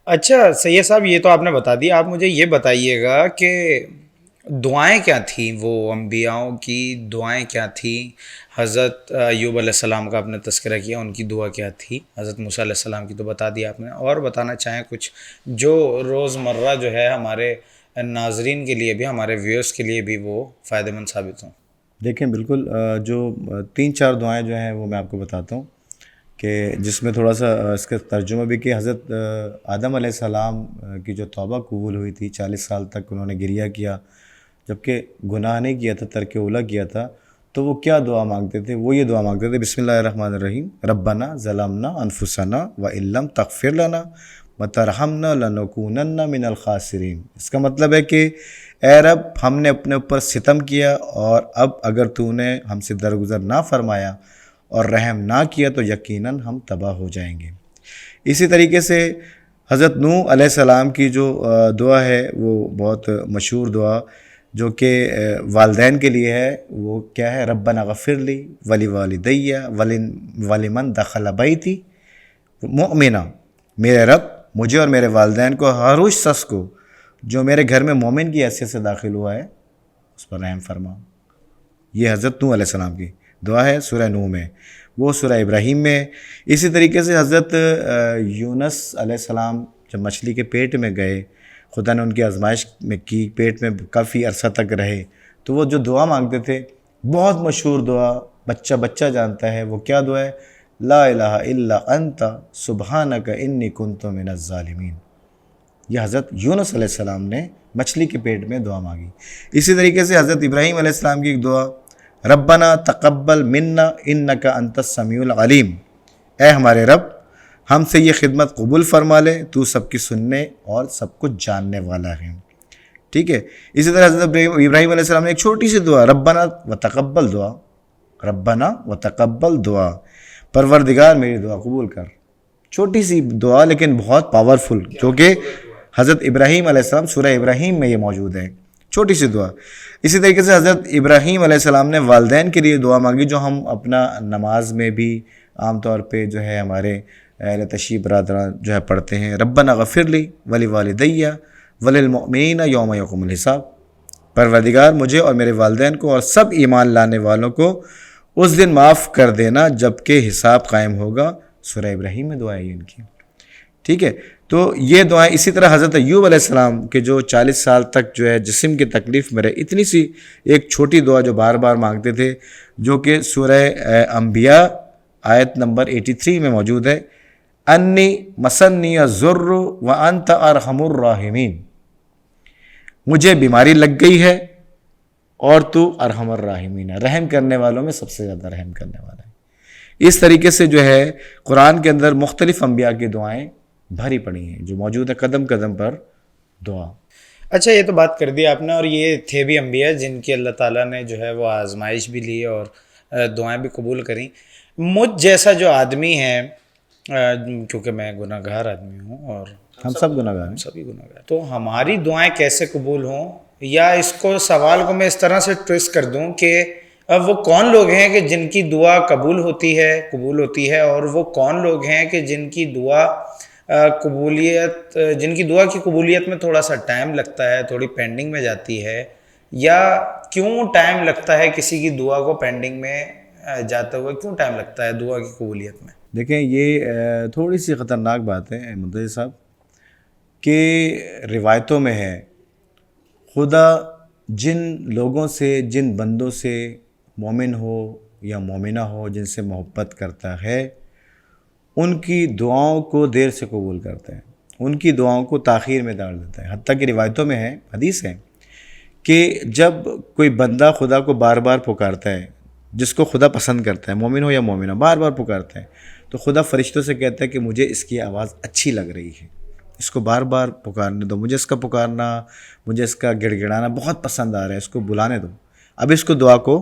اچھا سید صاحب، یہ تو آپ نے بتا دیا، آپ مجھے یہ بتائیے گا کہ دعائیں کیا تھیں، وہ انبیاؤں کی دعائیں کیا تھیں؟ حضرت ایوب علیہ السلام کا آپ نے تذکرہ کیا، ان کی دعا کیا تھی؟ حضرت موسیٰ علیہ السلام کی تو بتا دیا آپ نے، اور بتانا چاہیں کچھ جو روزمرہ جو ہے ہمارے ناظرین کے لیے بھی، ہمارے ویورز کے لیے بھی وہ فائدہ مند ثابت ہوں؟ دیکھیں بالکل جو تین چار دعائیں جو ہیں وہ میں آپ کو بتاتا ہوں، کہ جس میں تھوڑا سا اس کا ترجمہ بھی کہ حضرت آدم علیہ السلام کی جو توبہ قبول ہوئی تھی، 40 سال تک انہوں نے گریہ کیا، جبکہ گناہ نہیں کیا تھا، ترک اولیٰ کیا تھا، تو وہ کیا دعا مانگتے تھے؟ وہ یہ دعا مانگتے تھے، بسم اللہ الرحمن الرحیم، ربنا ظلمنا انفسنا وان لم تغفر لنا وترحمنا لنکونن من الخاسرین۔ اس کا مطلب ہے کہ اے رب، ہم نے اپنے اوپر ستم کیا، اور اب اگر تو نے ہم سے درگزر نہ فرمایا اور رحم نہ کیا تو یقیناً ہم تباہ ہو جائیں گے۔ اسی طریقے سے حضرت نوح علیہ السلام کی جو دعا ہے وہ بہت مشہور دعا، جو کہ والدین کے لیے ہے، وہ کیا ہے؟ ربنا غفر لی ولی والدیہ ولمن دخل بیتی مؤمنا، میرے رب مجھے اور میرے والدین کو، ہر اس شخص کو جو میرے گھر میں مومن کی حیثیت سے داخل ہوا ہے، اس پر رحم فرما۔ یہ حضرت نوح علیہ السلام کی دعا ہے سورہ نوح میں، وہ سورہ ابراہیم میں۔ اسی طریقے سے حضرت یونس علیہ السلام جب مچھلی کے پیٹ میں گئے، خدا نے ان کی آزمائش میں کی، پیٹ میں کافی عرصہ تک رہے، تو وہ جو دعا مانگتے تھے، بہت مشہور دعا، بچہ بچہ جانتا ہے، وہ کیا دعا ہے؟ لا الہ الا انت سبحانک انی کنت من الظالمین۔ یہ حضرت یونس علیہ السلام نے مچھلی کے پیٹ میں دعا مانگی۔ اسی طریقے سے حضرت ابراہیم علیہ السلام کی ایک دعا، ربنا تقبل منا انک انت السمیع العلیم، اے ہمارے رب، ہم سے یہ خدمت قبول فرما لے، تو سب کی سننے اور سب کچھ جاننے والا ہے۔ ٹھیک ہے۔ اسی طرح حضرت ابراہیم علیہ السلام نے ایک چھوٹی سی دعا، ربنا وتقبل دعا، ربنا وتقبل دعا، پروردگار میری دعا قبول کر۔ چھوٹی سی دعا لیکن بہت پاورفل، جو کہ حضرت ابراہیم علیہ السلام، سورہ ابراہیم میں یہ موجود ہے، چھوٹی سی دعا۔ اسی طریقے سے حضرت ابراہیم علیہ السلام نے والدین کے لیے دعا مانگی، جو ہم اپنا نماز میں بھی عام طور پہ جو ہے ہمارے اہل تشیع برادران جو ہے پڑھتے ہیں، ربنا غفر لی ولی والدیہ وللمؤمنین یوم یقوم الحساب، پروردگار مجھے اور میرے والدین کو اور سب ایمان لانے والوں کو اس دن معاف کر دینا جب کہ حساب قائم ہوگا۔ سورہ ابراہیم میں دعا ہے یہ ان کی۔ ٹھیک ہے۔ تو یہ دعائیں، اسی طرح حضرت ایوب علیہ السلام کے جو 40 سال تک جو ہے جسم کی تکلیف میں رہے، اتنی سی ایک چھوٹی دعا جو بار بار مانگتے تھے، جو کہ سورہ انبیاء آیت نمبر 83 میں موجود ہے، انی مسنی الضر وانت ارحم الراحمین، مجھے بیماری لگ گئی ہے اور تو ارحم الراحمین ہے، رحم کرنے والوں میں سب سے زیادہ رحم کرنے والا ہے۔ اس طریقے سے جو ہے قرآن کے اندر مختلف انبیاء کی دعائیں بھری پڑی ہیں، جو موجود ہے قدم قدم پر دعا۔ اچھا، یہ تو بات کر دی آپ نے، اور یہ تھے بھی انبیاء جن کی اللہ تعالیٰ نے جو ہے وہ آزمائش بھی لی اور دعائیں بھی قبول کریں۔ مجھ جیسا جو آدمی ہے، کیونکہ میں گناہ گار آدمی ہوں اور ہم سب گناہ گار ہیں۔ سبھی گناہ گار، تو ہماری دعائیں کیسے قبول ہوں؟ یا اس کو سوال کو میں اس طرح سے ٹویسٹ کر دوں کہ اب وہ کون لوگ ہیں کہ جن کی دعا قبول ہوتی ہے، اور وہ کون لوگ ہیں کہ جن کی دعا کی قبولیت میں تھوڑا سا ٹائم لگتا ہے، تھوڑی پینڈنگ میں جاتی ہے؟ یا کیوں ٹائم لگتا ہے کسی کی دعا کو پینڈنگ میں جاتے ہوئے، کیوں ٹائم لگتا ہے دعا کی قبولیت میں؟ دیکھیں یہ تھوڑی سی خطرناک بات ہے منتظر صاحب، کہ روایتوں میں ہے خدا جن لوگوں سے، جن بندوں سے، مومن ہو یا مومنہ ہو، جن سے محبت کرتا ہے، ان کی دعاؤں کو دیر سے قبول کرتا ہے، ان کی دعاؤں کو تاخیر میں ڈال دیتا ہے۔ حتیٰ کہ روایتوں میں ہے، حدیث ہے، کہ جب کوئی بندہ خدا کو بار بار پکارتا ہے، جس کو خدا پسند کرتا ہے، مومن ہو یا مومنہ، بار بار پکارتا ہے، تو خدا فرشتوں سے کہتا ہے کہ مجھے اس کی آواز اچھی لگ رہی ہے، اس کو بار بار پکارنے دو، مجھے اس کا پکارنا، مجھے اس کا گڑ گڑانا بہت پسند آ رہا ہے، اس کو بلانے دو، اب اس کو دعا کو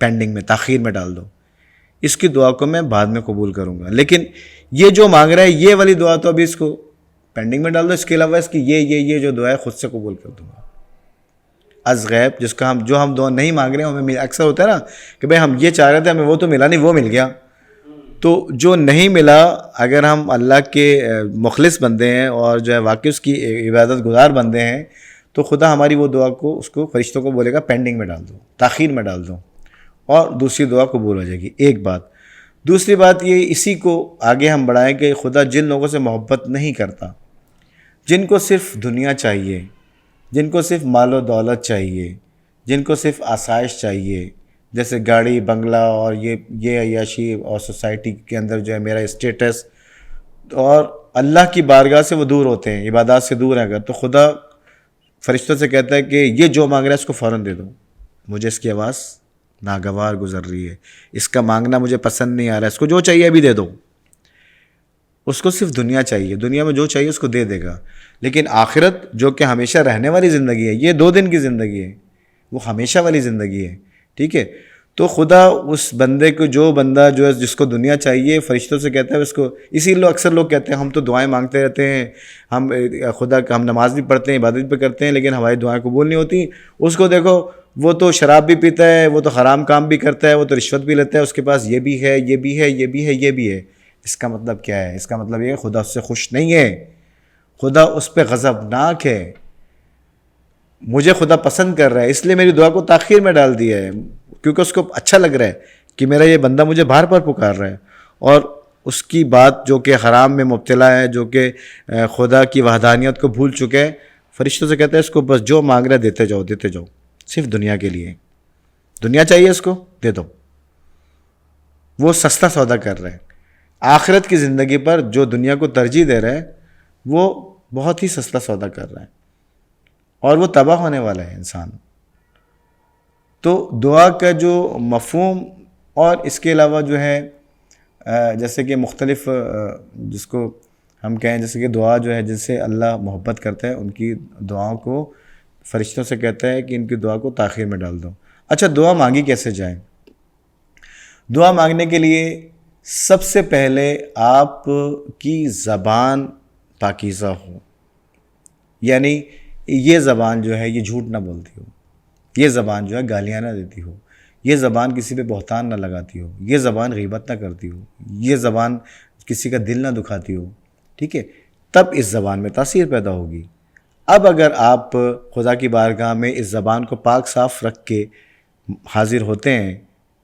پینڈنگ میں، تاخیر میں ڈال دو، اس کی دعا کو میں بعد میں قبول کروں گا۔ لیکن یہ جو مانگ رہا ہے یہ والی دعا تو ابھی اس کو پینڈنگ میں ڈال دو، اس کے علاوہ اس کی یہ جو دعا ہے خود سے قبول کر دوں گا۔ از غیب، جس کا جو ہم دعا نہیں مانگ رہے ہیں، ہمیں اکثر ہوتا ہے نا کہ بھئی ہم یہ چاہ رہے تھے، ہمیں وہ تو ملا نہیں، وہ مل گیا، تو جو نہیں ملا، اگر ہم اللہ کے مخلص بندے ہیں اور جو ہے واقعی اس کی عبادت گزار بندے ہیں، تو خدا ہماری وہ دعا کو، اس کو فرشتوں کو بولے گا پینڈنگ میں ڈال دو، تاخیر میں ڈال دو، اور دوسری دعا قبول ہو جائے گی. ایک بات. دوسری بات یہ، اسی کو آگے ہم بڑھائیں کہ خدا جن لوگوں سے محبت نہیں کرتا، جن کو صرف دنیا چاہیے، جن کو صرف مال و دولت چاہیے، جن کو صرف آسائش چاہیے، جیسے گاڑی بنگلہ اور یہ عیاشی، اور سوسائٹی کے اندر جو ہے میرا اسٹیٹس، اور اللہ کی بارگاہ سے وہ دور ہوتے ہیں، عبادات سے دور ہیں اگر، تو خدا فرشتوں سے کہتا ہے کہ یہ جو مانگ رہا ہے اس کو فوراً دے دو، مجھے اس کی آواز ناگوار گزر رہی ہے، اس کا مانگنا مجھے پسند نہیں آ رہا ہے، اس کو جو چاہیے ابھی دے دو. اس کو صرف دنیا چاہیے، دنیا میں جو چاہیے اس کو دے دے گا. لیکن آخرت جو کہ ہمیشہ رہنے والی زندگی ہے، یہ 2 دن کی زندگی ہے، وہ ہمیشہ والی زندگی ہے. ٹھیک ہے. تو خدا اس بندے کو، جو بندہ جو ہے جس کو دنیا چاہیے، فرشتوں سے کہتا ہے اس کو. اسی لیے اکثر لوگ کہتے ہیں ہم تو دعائیں مانگتے رہتے ہیں، ہم خدا کا، ہم نماز بھی پڑھتے ہیں، عبادت بھی کرتے ہیں، لیکن ہماری دعائیں قبول نہیں ہوتی. اس کو دیکھو، وہ تو شراب بھی پیتا ہے، وہ تو حرام کام بھی کرتا ہے، وہ تو رشوت بھی لیتا ہے، اس کے پاس یہ بھی ہے، یہ بھی ہے، یہ بھی ہے، یہ بھی ہے. اس کا مطلب کیا ہے؟ اس کا مطلب یہ ہے خدا اس سے خوش نہیں ہے، خدا اس پہ غضبناک ہے. مجھے خدا پسند کر رہا ہے، اس لیے میری دعا کو تاخیر میں ڈال دیا ہے، کیونکہ اس کو اچھا لگ رہا ہے کہ میرا یہ بندہ مجھے بار بار پکار رہا ہے، اور اس کی بات جو کہ حرام میں مبتلا ہے، جو کہ خدا کی وحدانیت کو بھول چکے ہیں، فرشتوں سے کہتا ہے اس کو بس جو مانگ رہا ہے دیتے جاؤ، دیتے جاؤ، صرف دنیا کے لیے. دنیا چاہیے اس کو، دے دو. وہ سستا سودا کر رہے ہیں. آخرت کی زندگی پر جو دنیا کو ترجیح دے رہے ہیں، وہ بہت ہی سستا سودا کر رہے ہیں، اور وہ تباہ ہونے والا ہے انسان. تو دعا کا جو مفہوم، اور اس کے علاوہ جو ہے جیسے کہ مختلف، جس کو ہم کہیں، جیسے کہ دعا جو ہے جن سے اللہ محبت کرتا ہے، ان کی دعاؤں کو فرشتوں سے کہتا ہے کہ ان کی دعا کو تاخیر میں ڈال دو. اچھا، دعا مانگی کیسے جائیں؟ دعا مانگنے کے لیے سب سے پہلے آپ کی زبان پاکیزہ ہو، یعنی یہ زبان جو ہے یہ جھوٹ نہ بولتی ہو، یہ زبان جو ہے گالیاں نہ دیتی ہو، یہ زبان کسی پہ بہتان نہ لگاتی ہو، یہ زبان غیبت نہ کرتی ہو، یہ زبان کسی کا دل نہ دکھاتی ہو. ٹھیک ہے. تب اس زبان میں تاثیر پیدا ہوگی. اب اگر آپ خدا کی بارگاہ میں اس زبان کو پاک صاف رکھ کے حاضر ہوتے ہیں،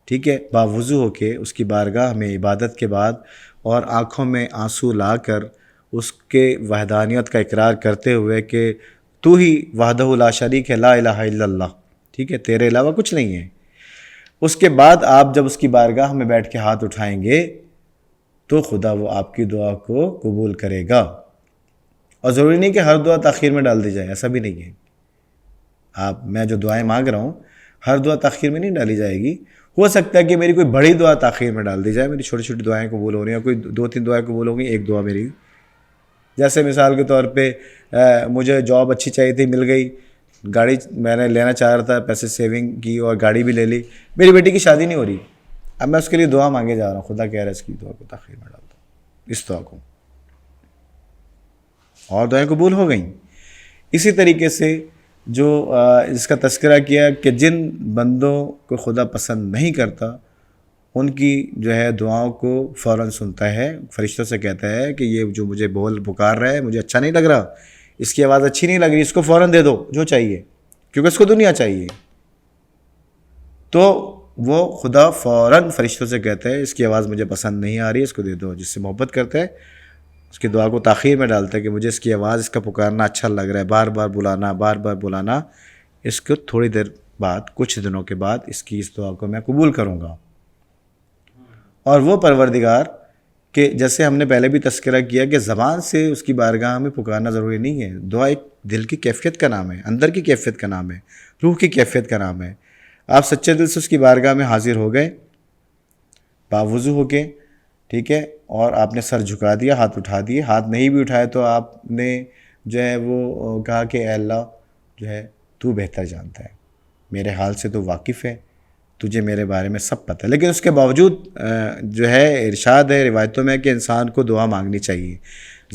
ٹھیک ہے، باوضو ہو کے اس کی بارگاہ میں عبادت کے بعد، اور آنکھوں میں آنسو لا کر اس کے وحدانیت کا اقرار کرتے ہوئے کہ تو ہی وحدہ لا شریک ہے، لا الہ الا اللہ، ٹھیک ہے، تیرے علاوہ کچھ نہیں ہے. اس کے بعد آپ جب اس کی بارگاہ میں بیٹھ کے ہاتھ اٹھائیں گے تو خدا وہ آپ کی دعا کو قبول کرے گا. اور ضروری نہیں کہ ہر دعا تاخیر میں ڈال دی جائے، ایسا بھی نہیں ہے. میں جو دعائیں مانگ رہا ہوں، ہر دعا تاخیر میں نہیں ڈالی جائے گی. ہو سکتا ہے کہ میری کوئی بڑی دعا تاخیر میں ڈال دی جائے، میری چھوٹی چھوٹی دعائیں قبول ہو رہی ہیں، کوئی 2-3 دعائیں قبول ہوں گی، ایک دعا میری، جیسے مثال کے طور پہ مجھے جاب اچھی چاہیے تھی، مل گئی. گاڑی میں نے لینا چاہ رہا تھا، پیسے سیونگ کی اور گاڑی بھی لے لی. میری بیٹی کی شادی نہیں ہو رہی، اب میں اس کے لیے دعا مانگے جا رہا ہوں، خدا کہہ رہا ہے اس کی دعا کو تاخیر میں ڈال دو، اس دعا کو، اور دعائیں قبول ہو گئیں. اسی طریقے سے جو اس کا تذکرہ کیا کہ جن بندوں کو خدا پسند نہیں کرتا، ان کی جو ہے دعاؤں کو فوراً سنتا ہے. فرشتوں سے کہتا ہے کہ یہ جو مجھے پکار رہا ہے، مجھے اچھا نہیں لگ رہا، اس کی آواز اچھی نہیں لگ رہی، اس کو فوراً دے دو جو چاہیے، کیونکہ اس کو دنیا چاہیے. تو وہ خدا فوراً فرشتوں سے کہتا ہے اس کی آواز مجھے پسند نہیں آ رہی، اس کو دے دو. جس سے محبت کرتا ہے اس کی دعا کو تاخیر میں ڈالتا ہے کہ مجھے اس کی آواز، اس کا پکارنا اچھا لگ رہا ہے، بار بار بلانا، بار بار بلانا، اس کو تھوڑی دیر بعد، کچھ دنوں کے بعد اس کی اس دعا کو میں قبول کروں گا. اور وہ پروردگار کہ جیسے ہم نے پہلے بھی تذکرہ کیا کہ زبان سے اس کی بارگاہ میں پکارنا ضروری نہیں ہے. دعا ایک دل کی کیفیت کا نام ہے، اندر کی کیفیت کا نام ہے، روح کی کیفیت کا نام ہے. آپ سچے دل سے اس کی بارگاہ میں حاضر ہو گئے باوضو ہو کے، ٹھیک ہے، اور آپ نے سر جھکا دیا، ہاتھ اٹھا دیے. ہاتھ نہیں بھی اٹھائے تو آپ نے جو ہے وہ کہا کہ اے اللہ جو ہے تو بہتر جانتا ہے، میرے حال سے تو واقف ہے، تجھے میرے بارے میں سب پتہ ہے. لیکن اس کے باوجود جو ہے ارشاد ہے روایتوں میں کہ انسان کو دعا مانگنی چاہیے،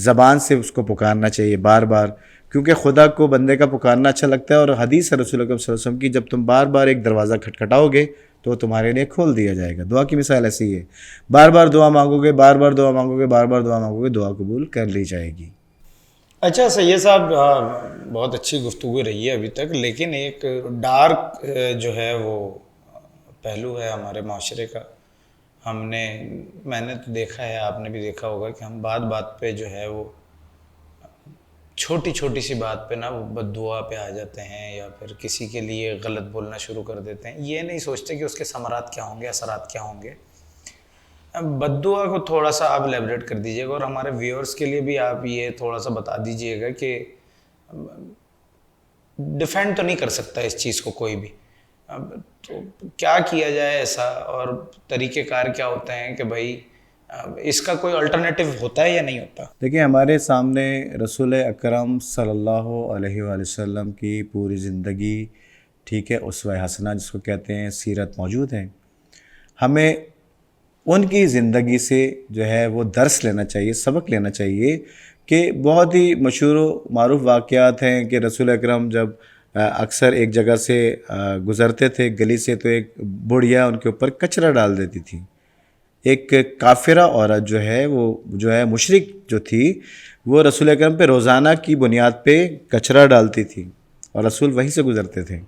زبان سے اس کو پکارنا چاہیے بار بار، کیونکہ خدا کو بندے کا پکارنا اچھا لگتا ہے. اور حدیث ہے رسول اللہ صلی اللہ علیہ وسلم کی، جب تم بار بار ایک دروازہ کھٹکھٹاؤ گے تو تمہارے لیے کھول دیا جائے گا. دعا کی مثال ایسی ہے, بار بار دعا مانگو گے, بار بار دعا مانگو گے, بار بار دعا مانگو گے, دعا قبول کر لی جائے گی. اچھا سید صاحب, بہت اچھی گفتگو رہی ہے ابھی تک, لیکن ایک ڈارک جو ہے وہ پہلو ہے ہمارے معاشرے کا. میں نے تو دیکھا ہے, آپ نے بھی دیکھا ہوگا کہ ہم بات بات پہ جو ہے وہ چھوٹی چھوٹی سی بات پہ نا وہ بد دعا پہ آ جاتے ہیں, یا پھر کسی کے لیے غلط بولنا شروع کر دیتے ہیں. یہ نہیں سوچتے کہ اس کے ثمرات کیا ہوں گے, اثرات کیا ہوں گے. بد دعا کو تھوڑا سا آپ لیبریٹ کر دیجیے گا, اور ہمارے ویورز کے لیے بھی آپ یہ تھوڑا سا بتا دیجیے گا کہ ڈیفینڈ تو نہیں کر سکتا اس چیز کو کوئی بھی, تو کیا کیا جائے ایسا, اور طریقہ کار کیا ہوتے ہیں کہ بھائی اس کا کوئی الٹرنیٹیو ہوتا ہے یا نہیں ہوتا. دیکھیں, ہمارے سامنے رسول اکرم صلی اللہ علیہ وآلہ وسلم کی پوری زندگی, ٹھیک ہے, اسوہ حسنہ جس کو کہتے ہیں, سیرت موجود ہے. ہمیں ان کی زندگی سے جو ہے وہ درس لینا چاہیے, سبق لینا چاہیے. کہ بہت ہی مشہور و معروف واقعات ہیں کہ رسول اکرم جب اکثر ایک جگہ سے گزرتے تھے گلی سے, تو ایک بڑھیا ان کے اوپر کچرا ڈال دیتی تھی. ایک کافرہ عورت جو ہے وہ جو ہے مشرک جو تھی, وہ رسول اکرم پہ روزانہ کی بنیاد پہ کچرا ڈالتی تھی, اور رسول وہیں سے گزرتے تھے.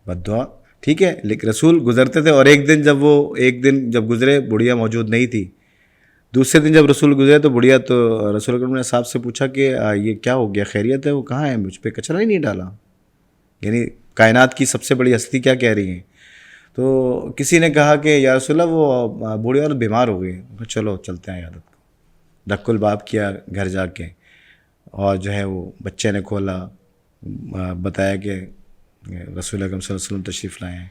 بد دعا, ٹھیک ہے, لیکن رسول گزرتے تھے. اور ایک دن جب گزرے, بڑھیا موجود نہیں تھی. دوسرے دن جب رسول گزرے تو بڑھیا, تو رسول اکرم نے صاحب سے پوچھا کہ یہ کیا ہو گیا, خیریت ہے؟ وہ کہاں ہے, مجھ پہ کچرا ہی نہیں ڈالا. یعنی کائنات کی سب سے بڑی ہستی کیا کہہ رہی ہیں. تو کسی نے کہا کہ یا رسول اللہ وہ بوڑھی عورت بیمار ہو گئی. چلو چلتے ہیں عیادت کو. دک الباب کیا گھر جا کے, اور جو ہے وہ بچے نے کھولا, بتایا کہ رسول اکرم صلی اللہ علیہ وسلم تشریف لائے ہیں.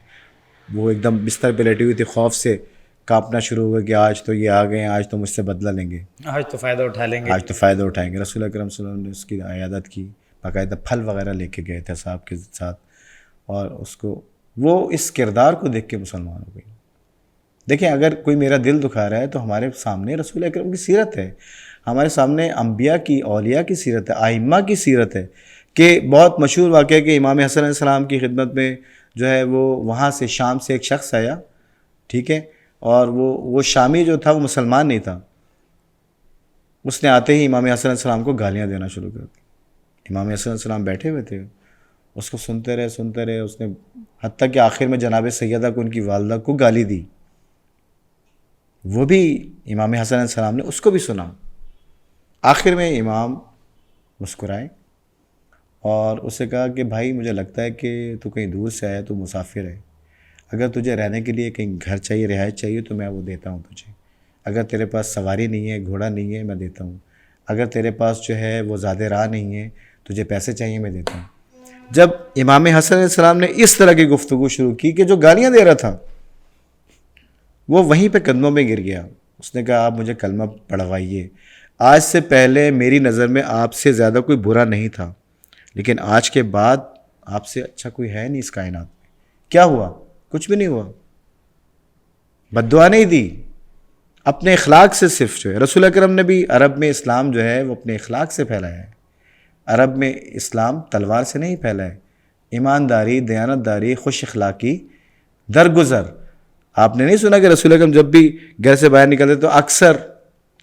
وہ ایک دم بستر پہ لیٹی ہوئی تھی, خوف سے کانپنا شروع ہوا کہ آج تو یہ آ گئے ہیں, آج تو مجھ سے بدلہ لیں گے, آج تو فائدہ اٹھا لیں گے, آج تو فائدہ اٹھائیں گے. رسول اکرم صلی اللہ علیہ وسلم نے اس کی عیادت کی, باقاعدہ پھل وغیرہ لے کے گئے تھے صاحب کے ساتھ, اور اس کو وہ اس کردار کو دیکھ کے مسلمان ہو گئی. دیکھیں, اگر کوئی میرا دل دکھا رہا ہے تو ہمارے سامنے رسول اکرم کی سیرت ہے, ہمارے سامنے انبیاء کی, اولیاء کی سیرت ہے, ائمہ کی سیرت ہے. کہ بہت مشہور واقعہ ہے کہ امام حسن علیہ السلام کی خدمت میں جو ہے وہ وہاں سے شام سے ایک شخص آیا, ٹھیک ہے, اور وہ شامی جو تھا وہ مسلمان نہیں تھا. اس نے آتے ہی امام حسن علیہ السلام کو گالیاں دینا شروع کر دی. امام حسن علیہ السلام بیٹھے ہوئے تھے, اس کو سنتے رہے. اس نے حتیٰ کہ آخر میں جناب سیدہ کو, ان کی والدہ کو گالی دی. وہ بھی امام حسن علیہ السلام نے اس کو بھی سنا. آخر میں امام مسکرائے اور اسے کہا کہ بھائی مجھے لگتا ہے کہ تو کہیں دور سے آیا, تو مسافر ہے. اگر تجھے رہنے کے لیے کہیں گھر چاہیے, رہائش چاہیے, تو میں وہ دیتا ہوں تجھے. اگر تیرے پاس سواری نہیں ہے, گھوڑا نہیں ہے, میں دیتا ہوں. اگر تیرے پاس جو ہے وہ زیادہ راہ نہیں ہے, تجھے پیسے چاہیے, میں دیتا ہوں. جب امام حسن علیہ السلام نے اس طرح کی گفتگو شروع کی کہ جو گالیاں دے رہا تھا وہ وہیں پہ قدموں میں گر گیا. اس نے کہا آپ مجھے کلمہ پڑھوائیے. آج سے پہلے میری نظر میں آپ سے زیادہ کوئی برا نہیں تھا, لیکن آج کے بعد آپ سے اچھا کوئی ہے نہیں اس کائنات میں. کیا ہوا؟ کچھ بھی نہیں ہوا. بد دعا نہیں دی, اپنے اخلاق سے صرف جو ہے. رسول اکرم نے بھی عرب میں اسلام جو ہے وہ اپنے اخلاق سے پھیلایا ہے. عرب میں اسلام تلوار سے نہیں پھیلا ہے. ایمانداری, دیانتداری, خوش اخلاقی, درگزر. آپ نے نہیں سنا کہ رسول اکرم جب بھی گھر سے باہر نکلتے تو اکثر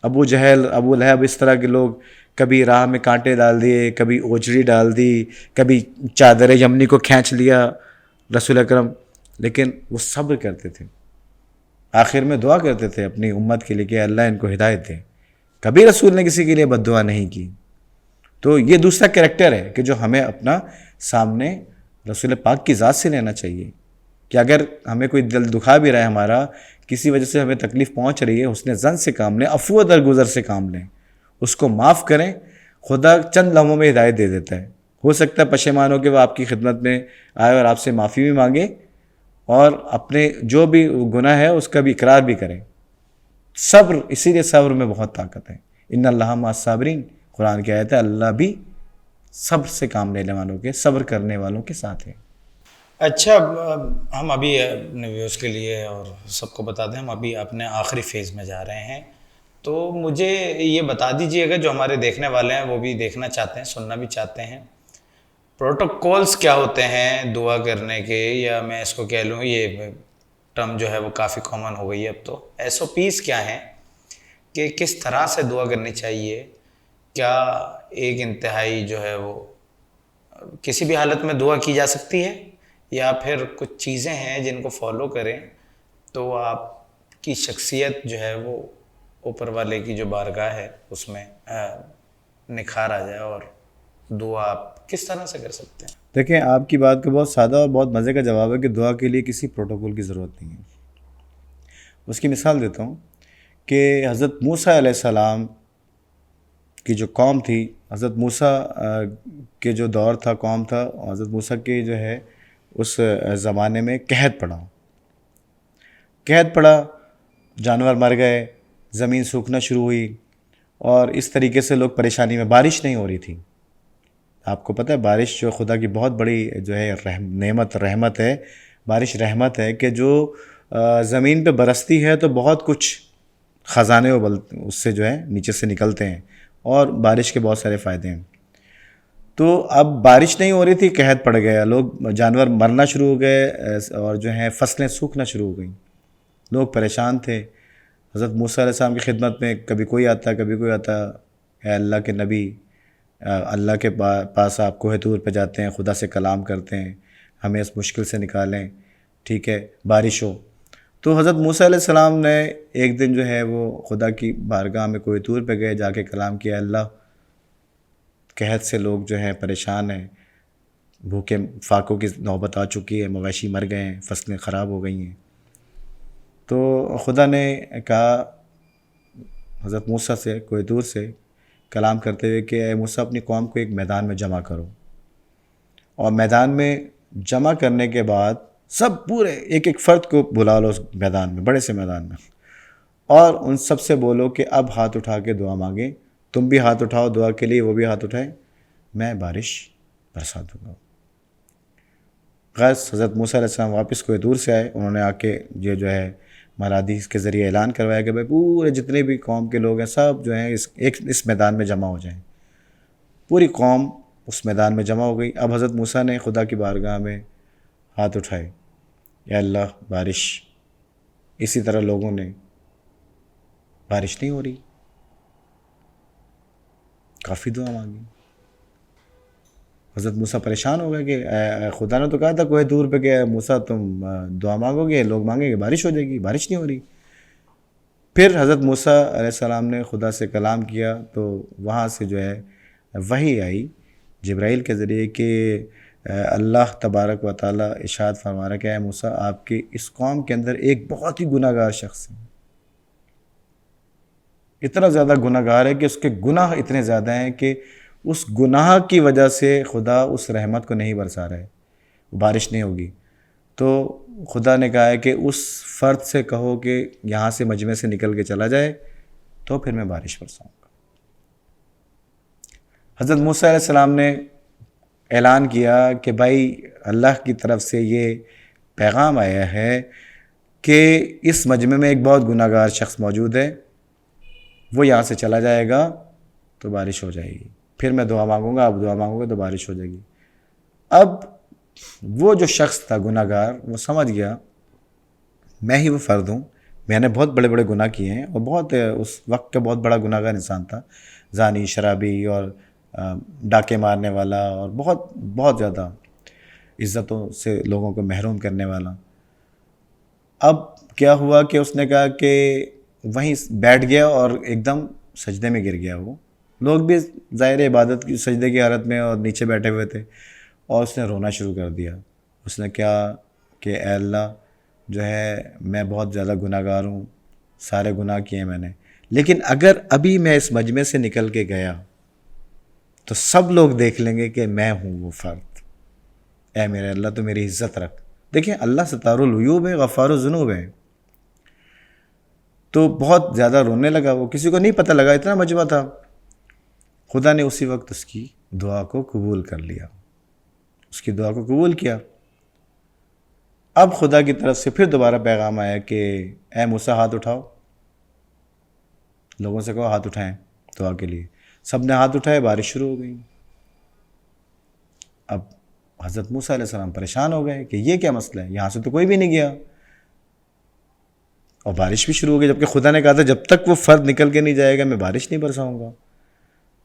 ابو جہل, ابو لہب, اس طرح کے لوگ کبھی راہ میں کانٹے ڈال دیے, کبھی اوجری ڈال دی, کبھی چادر یمنی کو کھینچ لیا رسول اکرم, لیکن وہ صبر کرتے تھے. آخر میں دعا کرتے تھے اپنی امت کے لیے کہ اللہ ان کو ہدایت دے. کبھی رسول نے کسی کے لیے بد دعا نہیں کی. تو یہ دوسرا کریکٹر ہے کہ جو ہمیں اپنا سامنے رسول پاک کی ذات سے لینا چاہیے. کہ اگر ہمیں کوئی دل دکھا بھی رہا ہے ہمارا, کسی وجہ سے ہمیں تکلیف پہنچ رہی ہے, حسن ظن سے کام لیں, عفو درگزر سے کام لیں, اس کو معاف کریں. خدا چند لمحوں میں ہدایت دے دیتا ہے. ہو سکتا ہے پشیمان ہو کہ وہ آپ کی خدمت میں آئے اور آپ سے معافی بھی مانگے, اور اپنے جو بھی گناہ ہے اس کا بھی اقرار بھی کریں. صبر, اسی لیے صبر میں بہت طاقت ہے. ان اللہ مع الصابرین, قرآن کی آیت ہے, اللہ بھی صبر سے کام لینے والوں کے, صبر کرنے والوں کے ساتھ ہے. اچھا, ہم ابھی اپنے ویوز کے لیے اور سب کو بتا دیں, ہم ابھی اپنے آخری فیز میں جا رہے ہیں. تو مجھے یہ بتا دیجئے گا, جو ہمارے دیکھنے والے ہیں وہ بھی دیکھنا چاہتے ہیں, سننا بھی چاہتے ہیں, پروٹوکولز کیا ہوتے ہیں دعا کرنے کے، یا میں اس کو کہہ لوں یہ ٹرم جو ہے وہ کافی کامن ہو گئی ہے اب تو، ایس او پیز کیا ہیں کہ کس طرح سے دعا کرنی چاہیے؟ کیا ایک انتہائی جو ہے وہ کسی بھی حالت میں دعا کی جا سکتی ہے، یا پھر کچھ چیزیں ہیں جن کو فالو کریں تو آپ کی شخصیت جو ہے وہ اوپر والے کی جو بارگاہ ہے اس میں نکھار آ جائے، اور دعا آپ کس طرح سے کر سکتے ہیں؟ دیکھیں، آپ کی بات کا بہت سادہ اور بہت مزے کا جواب ہے کہ دعا کے لیے کسی پروٹوکول کی ضرورت نہیں ہے۔ اس کی مثال دیتا ہوں کہ حضرت موسیٰ علیہ السلام کی جو قوم تھی، حضرت موسیٰ کے جو دور تھا، قوم تھا، حضرت موسیٰ کے جو ہے اس زمانے میں قحط پڑا، جانور مر گئے، زمین سوکھنا شروع ہوئی، اور اس طریقے سے لوگ پریشانی میں، بارش نہیں ہو رہی تھی۔ آپ کو پتہ ہے بارش جو خدا کی بہت بڑی جو ہے رحمت ہے، بارش رحمت ہے کہ جو زمین پہ برستی ہے تو بہت کچھ خزانے اس سے جو ہے نیچے سے نکلتے ہیں، اور بارش کے بہت سارے فائدے ہیں۔ تو اب بارش نہیں ہو رہی تھی، قحط پڑ گیا، لوگ جانور مرنا شروع ہو گئے، اور جو ہیں فصلیں سوکھنا شروع ہو گئیں، لوگ پریشان تھے۔ حضرت موسیٰ علیہ السلام کی خدمت میں کبھی کوئی آتا، اے اللہ کے نبی، اللہ کے پاس آپ کوہ طور پہ جاتے ہیں، خدا سے کلام کرتے ہیں، ہمیں اس مشکل سے نکالیں، ٹھیک ہے، بارش ہو۔ تو حضرت موسیٰ علیہ السلام نے ایک دن جو ہے وہ خدا کی بارگاہ میں کوہ طور پہ گئے، جا کے کلام کیا، اللہ، قحط سے لوگ جو ہیں پریشان ہیں، بھوکے فاقوں کی نوبت آ چکی ہے، مویشی مر گئے ہیں، فصلیں خراب ہو گئی ہیں۔ تو خدا نے کہا حضرت موسیٰ سے، کوہ طور سے کلام کرتے ہوئے کہ اے موسیٰ، اپنی قوم کو ایک میدان میں جمع کرو، اور میدان میں جمع کرنے کے بعد سب پورے ایک ایک فرد کو بلا لو اس میدان میں، بڑے سے میدان میں، اور ان سب سے بولو کہ اب ہاتھ اٹھا کے دعا مانگیں، تم بھی ہاتھ اٹھاؤ دعا کے لیے، وہ بھی ہاتھ اٹھائیں، میں بارش برسا دوں گا۔ غرض حضرت موسیٰ علیہ السلام واپس کوہ طور سے آئے، انہوں نے آ کے یہ جو ہے مرادیس کے ذریعے اعلان کروایا کہ بھائی پورے جتنے بھی قوم کے لوگ ہیں سب جو ہیں اس میدان میں جمع ہو جائیں۔ پوری قوم اس میدان میں جمع ہو گئی۔ اب حضرت موسیٰ نے خدا کی بارگاہ میں ہاتھ اٹھائے، یا اللہ بارش، اسی طرح لوگوں نے، بارش نہیں ہو رہی، کافی دعا مانگی۔ حضرت موسیٰ پریشان ہو گئے کہ خدا نے تو کہا تھا کوہ طور پہ کہ موسیٰ تم دعا مانگو گے، لوگ مانگیں گے، بارش ہو جائے گی، بارش نہیں ہو رہی۔ پھر حضرت موسیٰ علیہ السلام نے خدا سے کلام کیا، تو وہاں سے جو ہے وحی آئی جبرائیل کے ذریعے کہ اللہ تبارک و تعالیٰ ارشاد فرما رہا کہ اے موسیٰ، آپ کی اس قوم کے اندر ایک بہت ہی گناہ گار شخص ہے، اتنا زیادہ گناہ گار ہے کہ اس کے گناہ اتنے زیادہ ہیں کہ اس گناہ کی وجہ سے خدا اس رحمت کو نہیں برسا رہا ہے، بارش نہیں ہوگی۔ تو خدا نے کہا ہے کہ اس فرد سے کہو کہ یہاں سے مجمع سے نکل کے چلا جائے، تو پھر میں بارش برساؤں گا۔ حضرت موسیٰ علیہ السلام نے اعلان کیا کہ بھائی اللہ کی طرف سے یہ پیغام آیا ہے کہ اس مجمع میں ایک بہت گناہ گار شخص موجود ہے، وہ یہاں سے چلا جائے گا تو بارش ہو جائے گی، پھر میں دعا مانگوں گا، آپ دعا مانگو گے تو بارش ہو جائے گی۔ اب وہ جو شخص تھا گناہ گار، وہ سمجھ گیا میں ہی وہ فرد ہوں، میں نے بہت بڑے بڑے گناہ کیے ہیں، اور بہت اس وقت کا بہت بڑا گناہ گار انسان تھا، زانی، شرابی، اور ڈاکے مارنے والا، اور بہت بہت زیادہ عزتوں سے لوگوں کو محروم کرنے والا۔ اب کیا ہوا کہ اس نے کہا کہ وہیں بیٹھ گیا اور ایک دم سجدے میں گر گیا۔ وہ لوگ بھی ظاہر عبادت کی سجدے کی حالت میں اور نیچے بیٹھے ہوئے تھے، اور اس نے رونا شروع کر دیا۔ اس نے کہا کہ اے اللہ، جو ہے میں بہت زیادہ گناہ گار ہوں، سارے گناہ کیے میں نے، لیکن اگر ابھی میں اس مجمع سے نکل کے گیا تو سب لوگ دیکھ لیں گے کہ میں ہوں وہ فرد۔ اے میرے اللہ تو میری عزت رکھ۔ دیکھیں اللہ ستار العیوب ہے، غفار الذنوب ہے۔ تو بہت زیادہ رونے لگا، وہ کسی کو نہیں پتہ لگا، اتنا مجمع تھا۔ خدا نے اسی وقت اس کی دعا کو قبول کر لیا، اس کی دعا کو قبول کیا۔ اب خدا کی طرف سے پھر دوبارہ پیغام آیا کہ اے موسیٰ ہاتھ اٹھاؤ، لوگوں سے کہو ہاتھ اٹھائیں دعا کے لیے۔ سب نے ہاتھ اٹھائے، بارش شروع ہو گئی۔ اب حضرت موسیٰ علیہ السلام پریشان ہو گئے کہ یہ کیا مسئلہ ہے، یہاں سے تو کوئی بھی نہیں گیا اور بارش بھی شروع ہو گئی، جبکہ خدا نے کہا تھا جب تک وہ فرد نکل کے نہیں جائے گا میں بارش نہیں برساؤں گا۔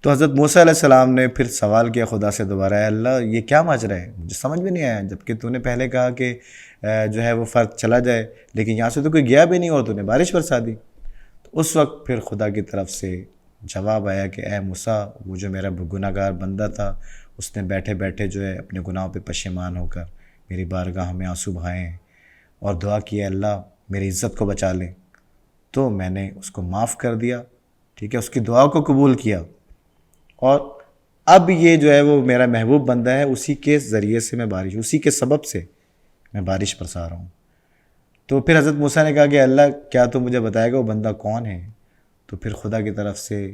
تو حضرت موسیٰ علیہ السلام نے پھر سوال کیا خدا سے دوبارہ، اے اللہ یہ کیا ماجرا ہے، مجھے سمجھ میں نہیں آیا، جبکہ تو نے پہلے کہا کہ جو ہے وہ فرد چلا جائے، لیکن یہاں سے تو کوئی گیا بھی نہیں اور تو نے بارش برسا دی۔ تو اس وقت پھر خدا کی طرف سے جواب آیا کہ اے موسیٰ، وہ جو میرا گناہ گار بندہ تھا اس نے بیٹھے بیٹھے جو ہے اپنے گناہوں پہ پشیمان ہو کر میری بارگاہ میں آنسو بہائے ہیں اور دعا کی ہے اللہ میری عزت کو بچا لے، تو میں نے اس کو معاف کر دیا، ٹھیک ہے، اس کی دعا کو قبول کیا، اور اب یہ جو ہے وہ میرا محبوب بندہ ہے، اسی کے ذریعے سے میں بارش، اسی کے سبب سے میں بارش برسا رہا ہوں۔ تو پھر حضرت موسیٰ نے کہا کہ اللہ کیا تو مجھے بتائے گا وہ بندہ کون ہے؟ تو پھر خدا کی طرف سے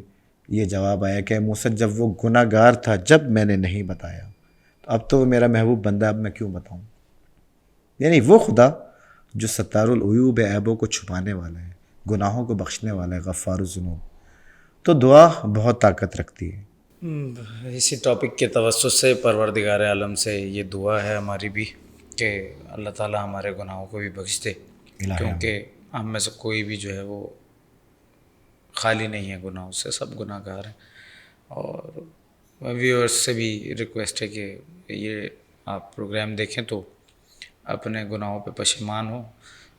یہ جواب آیا کہ موسیٰ جب وہ گناہ گار تھا جب میں نے نہیں بتایا، تو اب تو وہ میرا محبوب بندہ ہے، اب میں کیوں بتاؤں؟ یعنی وہ خدا جو ستار العیوب ہے، عیبوں کو چھپانے والا ہے، گناہوں کو بخشنے والا ہے، غفار الذنوب۔ تو دعا بہت طاقت رکھتی ہے۔ اسی ٹاپک کے توسط سے پروردگار عالم سے یہ دعا ہے ہماری بھی کہ اللہ تعالیٰ ہمارے گناہوں کو بھی بخش دے، کیونکہ ہم میں سے کوئی بھی جو ہے وہ خالی نہیں ہے گناہوں سے، سب گناہ گار ہیں۔ اور ویورز سے بھی ریکویسٹ ہے کہ یہ آپ پروگرام دیکھیں تو اپنے گناہوں پہ پشیمان ہوں،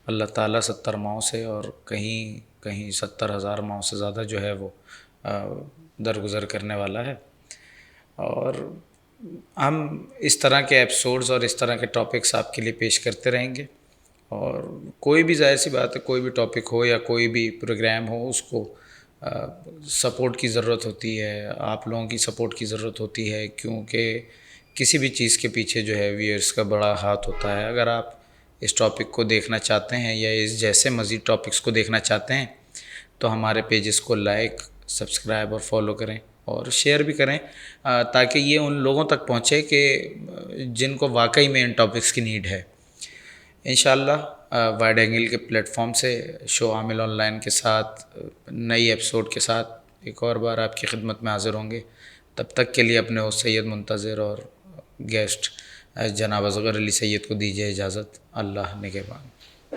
اللہ تعالیٰ 70 ماہوں سے اور کہیں 70,000 ماہوں سے زیادہ جو ہے وہ درگزر کرنے والا ہے۔ اور ہم اس طرح کے ایپیسوڈز اور اس طرح کے ٹاپکس آپ کے لیے پیش کرتے رہیں گے، اور کوئی بھی ظاہر سی بات ہے کوئی بھی ٹاپک ہو یا کوئی بھی پروگرام ہو اس کو سپورٹ کی ضرورت ہوتی ہے، آپ لوگوں کی سپورٹ کی ضرورت ہوتی ہے، کیونکہ کسی بھی چیز کے پیچھے جو ہے ویئرس کا بڑا ہاتھ ہوتا ہے۔ اگر آپ اس ٹاپک کو دیکھنا چاہتے ہیں یا اس جیسے مزید ٹاپکس کو دیکھنا چاہتے ہیں تو ہمارے پیجز کو لائک، سبسکرائب اور فالو کریں اور شیئر بھی کریں، تاکہ یہ ان لوگوں تک پہنچے کہ جن کو واقعی میں ان ٹاپکس کی نیڈ ہے۔ انشاءاللہ وائڈ اینگل کے پلیٹ فارم سے شو عامل آن لائن کے ساتھ نئی ایپیسوڈ کے ساتھ ایک اور بار آپ کی خدمت میں حاضر ہوں گے۔ تب تک کے لیے اپنے ہوسٹ سید منتظر اور گیسٹ جناب اصغر علی سید کو دیجیے اجازت۔ اللہ نگہبان۔